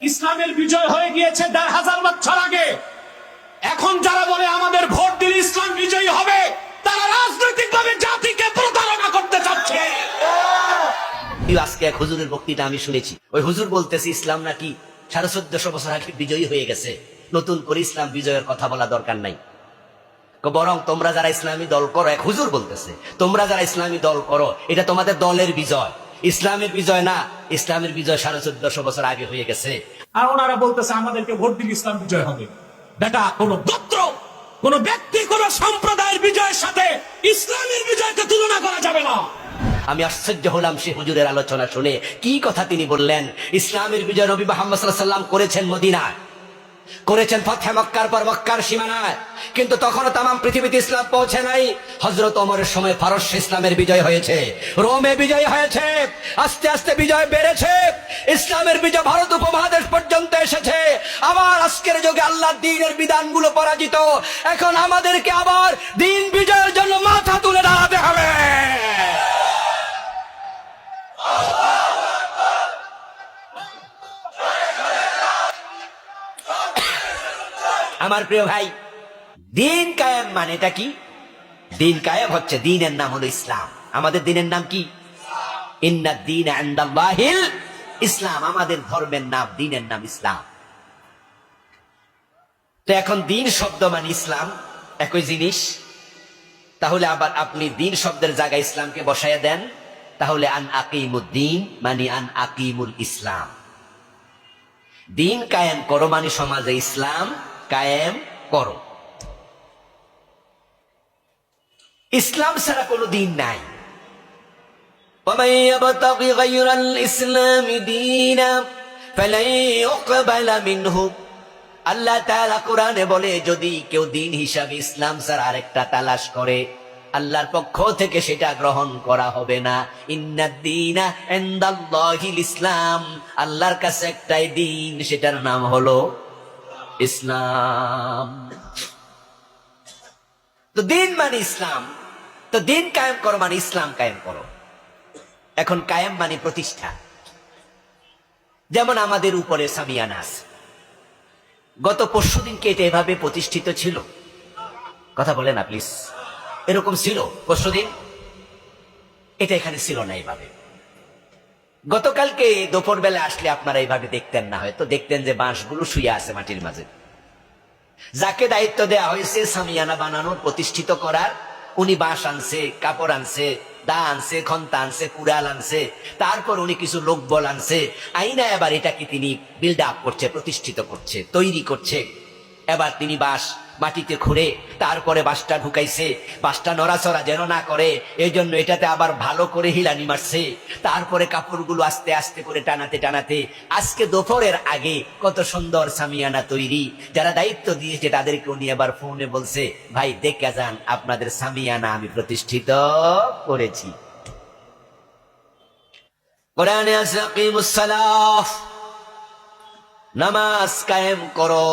ইসলামের বিজয় হয়ে গিয়েছে ১৫০০ বছর আগে। এখন যারা বলে আমাদের ভোট দিলে ইসলাম বিজয়ী হবে, তারা রাজনৈতিকভাবে জাতিকে প্রতারণা করতে চাচ্ছে। আজকে এক হুজুরের বক্তৃতা আমি শুনেছি। ওই হুজুর বলতেছে ইসলাম নাকি ১৪৫০ বছর আগে বিজয়ী হয়ে গেছে, নতুন করে ইসলাম বিজয়ের কথা বলা দরকার নাই। বরং তোমরা যারা ইসলামী দল করো, এক হুজুর বলতেছে, তোমরা যারা ইসলামী দল করো এটা তোমাদের দলের বিজয়, ইসলামের বিজয় না। ইসলামের বিজয় ১৪৫০ বছর আগে হয়ে গেছে। আর ওনারা বলতেছে আমাদেরকে ভোট দিলে ইসলাম বিজয় হবে। বেটা, কোন গোত্র, কোন ব্যক্তি, কোন সম্প্রদায়ের বিজয়ের সাথে ইসলামের বিজয়কে তুলনা করা যাবে না। আমি আশ্চর্য হলাম সে হুজুরের আলোচনা শুনে। কি কথা তিনি বললেন! ইসলামের বিজয় নবী মুহাম্মদ সাল্লাল্লাহু আলাইহি ওয়াসাল্লাম করেছেন মদিনায়, করেছেন ফাতহে মক্কার পর মক্কার সীমানায়, কিন্তু তখনও তামাম পৃথিবীতে ইসলাম পৌঁছে নাই। হযরত ওমরের সময় ফারস্যে ইসলামের বিজয় হয়েছে, রোমে বিজয় হয়েছে, আস্তে আস্তে বিজয় বেড়েছে, ইসলামের বিজয় ভারত উপমহাদেশ পর্যন্ত এসেছে। আবার আজকের যুগে আল্লাহর দ্বীনের বিধানগুলো পরাজিত, এখন আমাদেরকে আবার দ্বীন বিজয়ের জন্য মাথা তুলে দাঁড়াতে হবে। আমার প্রিয় ভাই, দিন কায়েম মানেটা কি? দিন কায়েম হচ্ছে, দিনের নাম হলো ইসলাম। আমাদের দিনের নাম কি? ইন্নাদ দীন ইনদাল্লাহিল ইসলাম। আমাদের ধর্মের নাম, দিনের নাম ইসলাম। তো এখন দিন শব্দ মানে ইসলাম একই জিনিস। তাহলে আবার আপনি দিন শব্দের জায়গায় ইসলামকে বসাইয়া দেন, তাহলে আন আকিমুদ্দিন মানে আন আকিমুল ইসলাম। দিন কায়েম করো মানে সমাজে ইসলাম কায়েম করো। ইসলাম ছাড়া কোনো দিন নাই। وَمَن يَبْتَغِ غَيْرَ الْإِسْلَامِ دِينًا فَلَن يُقْبَلَ مِنْهُ। আল্লাহ তাআলা কোরআনে বলে, যদি কেউ দিন হিসাবে ইসলাম ছাড়া আরেকটা তালাশ করে, আল্লাহর পক্ষ থেকে সেটা গ্রহণ করা হবে না। ইন্নাদ দীনা ইনদাল্লাহিল ইসলাম। আল্লাহর কাছে একটাই দিন, সেটার নাম হলো ইসলাম। তো দিন মানে ইসলাম। তো দিন কায়েম করো মানে ইসলাম কায়েম করো। এখন কায়েম মানে প্রতিষ্ঠা। যেমন আমাদের উপরে সামিয়ানা আছে, গত পরশুদিনকে এটা এভাবে প্রতিষ্ঠিত ছিল। কথা বলে না প্লিজ। এরকম ছিল পরশুদিন? এটা এখানে ছিল না এইভাবে। গতকালকে দুপুর বেলা আসলে আপনারা এইভাবে দেখতেন না, হয়তো দেখতেন যে বাঁশগুলো শুয়ে আছে মাটির মাঝে। যাকে দায়িত্ব দেওয়া হয়েছে সামিয়ানা বানানোর, প্রতিষ্ঠিত করার, উনি বাঁশ আনছে, কাপড় আনছে, দা আনছে, খন্তা আনছে, কুড়াল আনছে, তারপর উনি কিছু লোক বল আনছে, আইনা এবার এটাকে তিনি বিল্ড আপ করছে, প্রতিষ্ঠিত করছে, তৈরি করছে। এবার তিনি বাঁশ মাটিতে খুঁড়ে তারপরে বাঁশটা ঢুকাইছে, বাঁশটা নড়াচড়া যেন না করে এই জন্য এটাতে আবার ভালো করে হিলানি মারছে। তারপরে কাপড়গুলো আস্তে আস্তে করে টানাতে টানাতে আজকে দুপুরের আগে কত সুন্দর সামিয়ানা তৈরি। যারা দায়িত্ব দিয়েছে তাদেরকে উনি এবার ফোনে বলছে, ভাই দেখে যান, আপনাদের সামিয়ানা আমি প্রতিষ্ঠিত করেছি। কোরআনে আছে আকিমুস সালাহ, নামাজ কায়েম করো।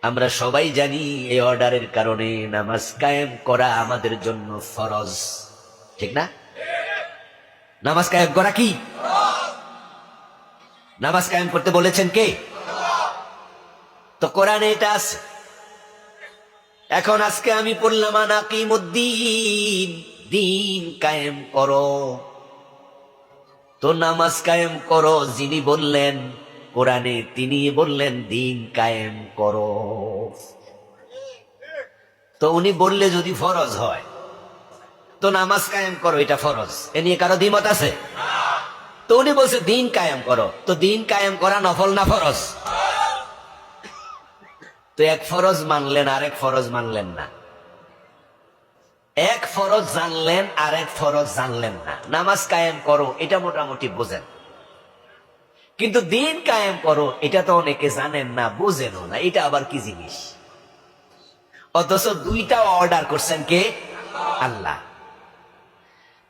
আমরা সবাই জানি এই অর্ডারের কারণে নামাজ কায়েম করা আমাদের জন্য ফরজ, ঠিক না? নামাজ কায়েম করা কি? নামাজ কায়েম করতে বলেছেন কে? তো কোরআনে এটা আছে। এখন আজকে আমি পড়লাম আন আকিমুদ্দিন, দিন কায়েম করো। তো নামাজ কায়েম করো যিনি বললেন কোরআনে, তিনি বললেন দিন কায়েম করো। তো উনি বললে যদি ফরজ হয়, তো নামাজ কায়েম করো এটা ফরজ, এ নিয়ে কারো দ্বিমত আছে? তো উনি বলছে দিন কায়েম করো, তো দিন কায়েম করা নফল না ফরজ? তো এক ফরজ মানলেন, আরেক ফরজ মানলেন না। এক ফরজ জানলেন, আরেক ফরজ জানলেন না। নামাজ কায়েম করো এটা মোটামুটি বোঝেন, কিন্তু দিন কায়েম করো এটা তো অনেকে জানেন না, বুঝেনও না, এটা আবার কি জিনিস। অথচ দুইটা অর্ডার করছেন কে? আল্লাহ।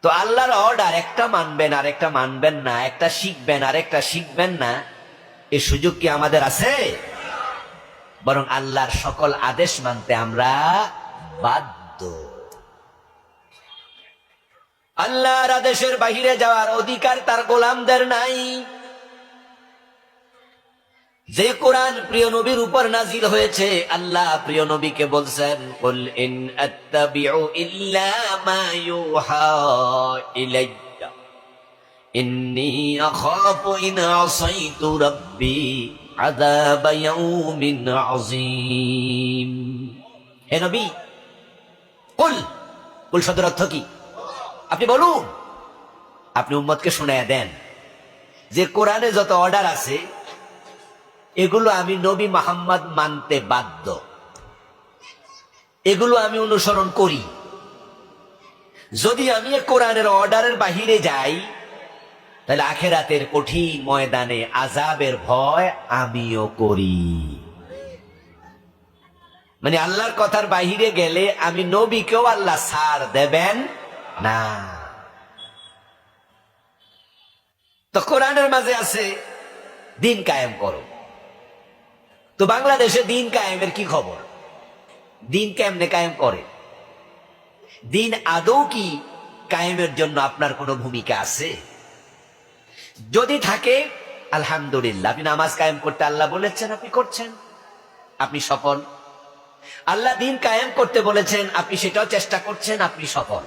তো আল্লাহর অর্ডার একটা মানবেন আর একটা মানবেন না, একটা শিখবেন আর একটা শিখবেন না, এই সুযোগ কি আমাদের আছে? বরং আল্লাহর সকল আদেশ মানতে আমরা বাধ্য। আল্লাহর আদেশের বাহিরে যাওয়ার অধিকার তার গোলামদের নাই। যে কোরআন প্রিয় নবীর উপর নাজিল হয়েছে, আল্লাহ প্রিয় নবীকে বলছেন, কুল ইন আত্তাবিউ ইল্লা মা ইউহা ইলাইয়া ইন্নী আখাফু ইন আসাইতু রাব্বি আযাব ইয়াউমিন আযীম। হে নবী, কুল, কুল শব্দের অর্থ কি? আপনি বলুন, আপনি উম্মতকে শুনায়া দেন যে কোরআনে যত অর্ডার আছে এগুলো আমি নবী মুহাম্মদ মানতে বাধ্য, এগুলো আমি অনুসরণ করি। যদি আমি কোরআনের অর্ডারের বাহিরে যাই তাহলে আখিরাতের কঠিন ময়দানে আযাবের ভয় আমিও করি। মানে আল্লাহর কথার বাহিরে গেলে আমি নবীকেও আল্লাহ ছাড় দেবেন না। তো কোরআনের মাঝে আছে দিন কায়েম করো। তো বাংলাদেশে দিন কায়েমের কি খবর? দিন কেমনে কায়েম করে? দিন আদৌ কি কায়েমের জন্য আপনার কোনো ভূমিকা আছে? যদি থাকে আলহামদুলিল্লাহ, আপনি নামাজ কায়েম করতে আল্লাহ বলেছেন, আপনি করছেন, আপনি সফল। আল্লাহ দিন কায়েম করতে বলেছেন, আপনি সেটাও চেষ্টা করছেন, আপনি সফল।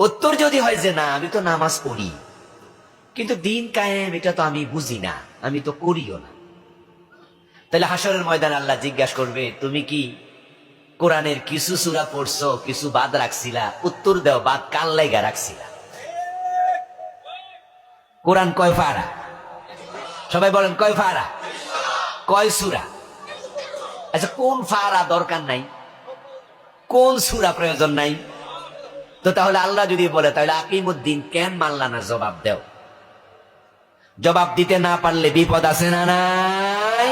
উত্তর যদি হয় যে না, আমি তো নামাজ পড়ি কিন্তু দিন কায়েম এটা তো আমি বুঝি না, আমি তো করিও না, তাহলে হাসরের ময়দানে আল্লাহ জিজ্ঞাসা করবে, তুমি কি কোরআনের কিছু সূরা পড়ছো, কিছু বাদ রাখছিলা? উত্তর দাও, বাদ কাল লাইগা রাখছিলা? কোরআন কয় পারা? সবাই বলেন কয় পারা, কয় সূরা? আচ্ছা, কোন ফারা দরকার নাই, কোন সূরা প্রয়োজন নাই? তো তাহলে আল্লাহ যদি বলে তাহলে আকিমুদ্দিন কেন মানলা না? জবাব দাও। জবাব দিতে না পারলে বিপদ আছে না নাই?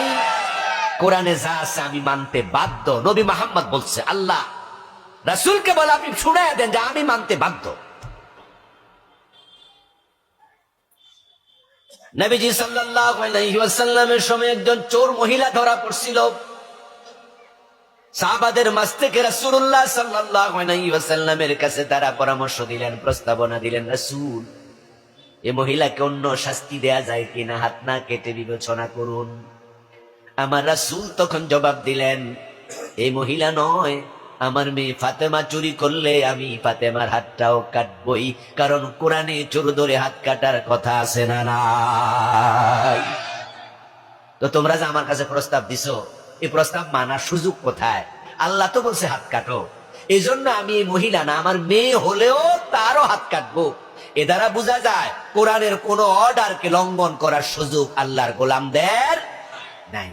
কোরআনে যা আছে আমি মানতে বাধ্য। নবী মুহাম্মদ বলছে, আল্লাহ রাসূলকে বলে আপনি শুনায়া দেন যে আমি মানতে বাধ্য। নবীজি সাল্লাল্লাহু আলাইহি ওয়াসাল্লামের সময় একজন চোর মহিলা ধরা পড়ছিল। সাহাবাদের মাঝ থেকে রাসূলুল্লাহ সাল্লাল্লাহু আলাইহি ওয়াসাল্লামের কাছে তারা পরামর্শ দিলেন, প্রস্তাবনা দিলেন, রাসূল এই মহিলাকে অন্য শাস্তি দেয়া যায় কিনা, হাত না কেটে বিবেচনা করুন। আমার রাসূল তখন জবাব দিলেন, এই মহিলা নয়, আমার মেয়ে ফাতেমা চুরি করলে আমি ফাতেমার হাতটাও কাটবই, কারণ কোরআনে চোর ধরে হাত কাটার কথা আছে না নাই? তো তোমরা যে আমার কাছে প্রস্তাব দিছো, এই প্রস্তাব মানার সুযোগ কোথায়? আল্লাহ তো বলছে হাত কাটো, এই জন্য আমি এই মহিলা না, আমার মেয়ে হলেও তারও হাত কাটবো। এ দ্বারা বোঝা যায় কোরআনের কোন অর্ডারকে লঙ্ঘন করার সুযোগ আল্লাহর গোলামদের নাই।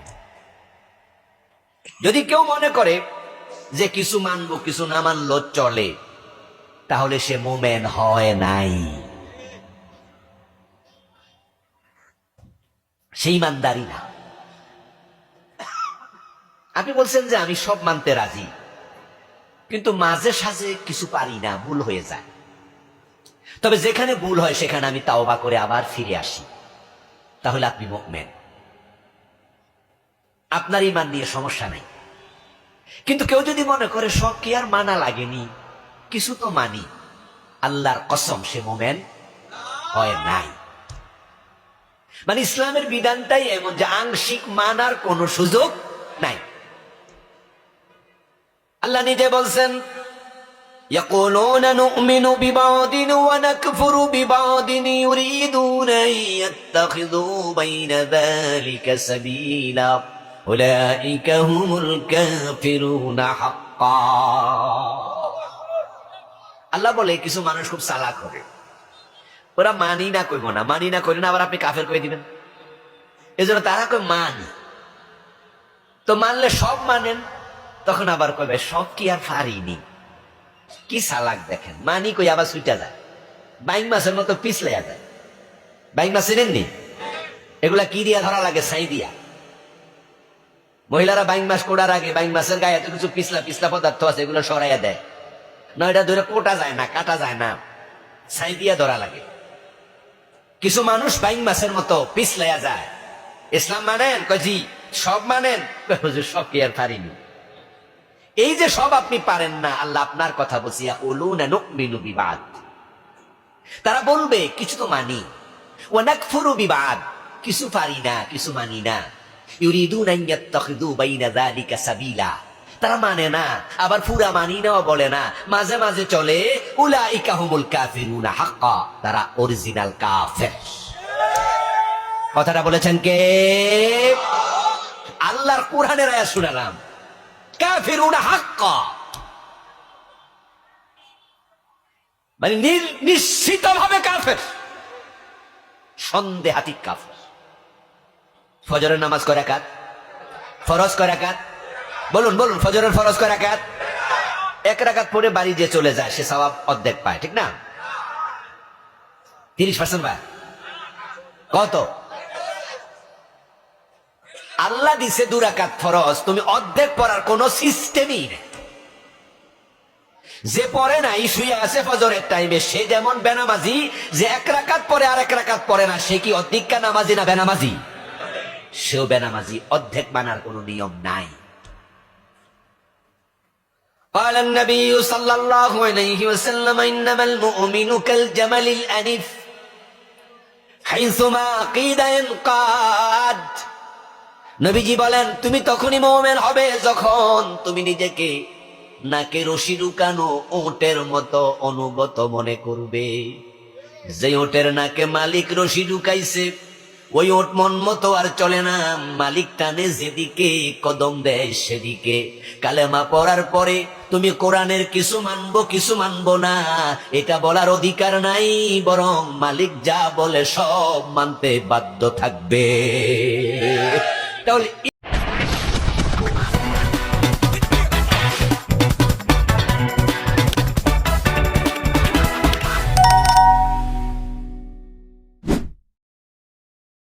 যদি কেউ মনে করে যে কিছু মানবো কিছু না মানলো চলে, তাহলে সে মুমিন হয় নাই, সে ঈমানদারি না। আপনি বলছেন যে আমি সব মানতে রাজি, কিন্তু মাঝে সাঝে কিছু পারি না, ভুল হয়ে যায়। তবে যেখানে ভুল হয় সেখানে আমি তাওবা করে আবার ফিরে আসি, তাহলে আপনি মুমিন, আপনার ঈমান নিয়ে সমস্যা নাই। কিন্তু কেউ যদি মনে করে সব কি আর মানা লাগেনি, কিছু তো মানি, আল্লাহর কসম সে মুমিন হয় নাই। মানে ইসলামের বিধানটাই এমন যে আংশিক মানার কোনো সুযোগ নাই। আল্লাহ নিজে বলছেন, ইয়াকুলুনা নু'মিনু বিবাদিন ওয়া নাকফুরু বিবাদিন ইউরিদুনা ইয়াত্তাখিযু বাইনা যালিকা সাবিলা উলাইকা হুমুল কাফিরুনা হাক্কা। আল্লাহ বলে কিছু মানুষ খুব চালাক হবে, ওরা মানি না কইব না, মানি না কইলে না আবার আপনি কাফের কই দিবেন। এজন্য তারা কই মানি, তো মানলে সব মানেন, তখন আবার কইবে সব কি আর পারিনি। কি চালাক দেখেন, মানি কই আবার ছুটা যায়, বাইং মাছের মতো পিছলাইয়া যায়। বাইং মাছ চিনেননি? এগুলা কি দিয়া ধরা লাগে? ছাই দিয়া। মহিলারা বাইং মাছ কোড়ার আগে বাইং মাছের গায়ে এত কিছু পিছলা পিছলা পদার্থ আছে, এগুলো সরাইয়া দেয়, না এটা ধরে কোটা যায় না, কাটা যায় না, ছাই দিয়া ধরা লাগে। কিছু মানুষ বাইং মাছের মতো পিছলাইয়া যায়। ইসলাম মানেন? কয় জি। সব মানেন? সব কি আর পারিনি। এই যে সব আপনি পারেন না, আল্লাহ আপনার কথা বলছি, ইয়াকুলুনা নু'মিনু বিবাদ, তারা বলবে কিছু তো মানি, ওয়া নাকফুরু বিবাদ, কিছু পারি না, কিছু মানি না। ইউরিদুনা আন ইয়াত্তাখিযু বাইনা যালিকা সাবিলা। তারা মানে না, আবার পুরা মানি নাও বলে না, মাঝে মাঝে চলে। উলাইকা হুমুল কাফিরুনা হাক্কা, তারা অরিজিনাল কাফের। কথাটা বলেছেন কে? আল্লাহর কোরআনের আয়াত শুনালাম, কাফিরুনা হাক্কা, মানে নিশ্চিতভাবে কাফের, সন্দেহাতীত কাফের। ফজরের নামাজ কয় রাকাত? ফরজ কয় রাকাত? বলুন বলুন, ফজরের ফরজ কয় রাকাত? এক রাকাত পরে বাড়ি যে চলে যায় সে সওয়াব অর্ধেক পায়, ঠিক না? 30% পায়। কত? আল্লাহ দিছে 2 রাকাত ফরজ, তুমি অর্ধেক পড়ার কোন সিস্টেমই নেই। যে পড়ে নাই শুয়ে আছে ফজরের টাইমে, সে যেমন বেনামাজি। যে 1 রাকাত পরে আর 1 রাকাত পড়ে না, সে কি অর্ধেকা নামাজি না বেনামাজি? সেও বেনামাজি। অর্ধেক মানার কোন নিয়ম নাই। قال النبي صلى الله عليه وسلم إنما المؤمن كالجمل الأنف حيثما قيد ينقاد। নবীজি বলেন, তুমি তখনই মুমিন হবে যখন তুমি নিজেকে নাকে রশি ঢুকানো ওটের মতো অনুগত মনে করবে। যে ওটের নাকে মালিক রশি ঢুকাইছে, ওই ওট মন মতো আর চলে না, মালিক টানে যেদিকে কদম দেয় সেদিকে। কালেমা পড়ার পরে তুমি কোরআনের কিছু মানবো কিছু মানবো না, এটা বলার অধিকার নাই, বরং মালিক যা বলে সব মানতে বাধ্য থাকবে। তাহলে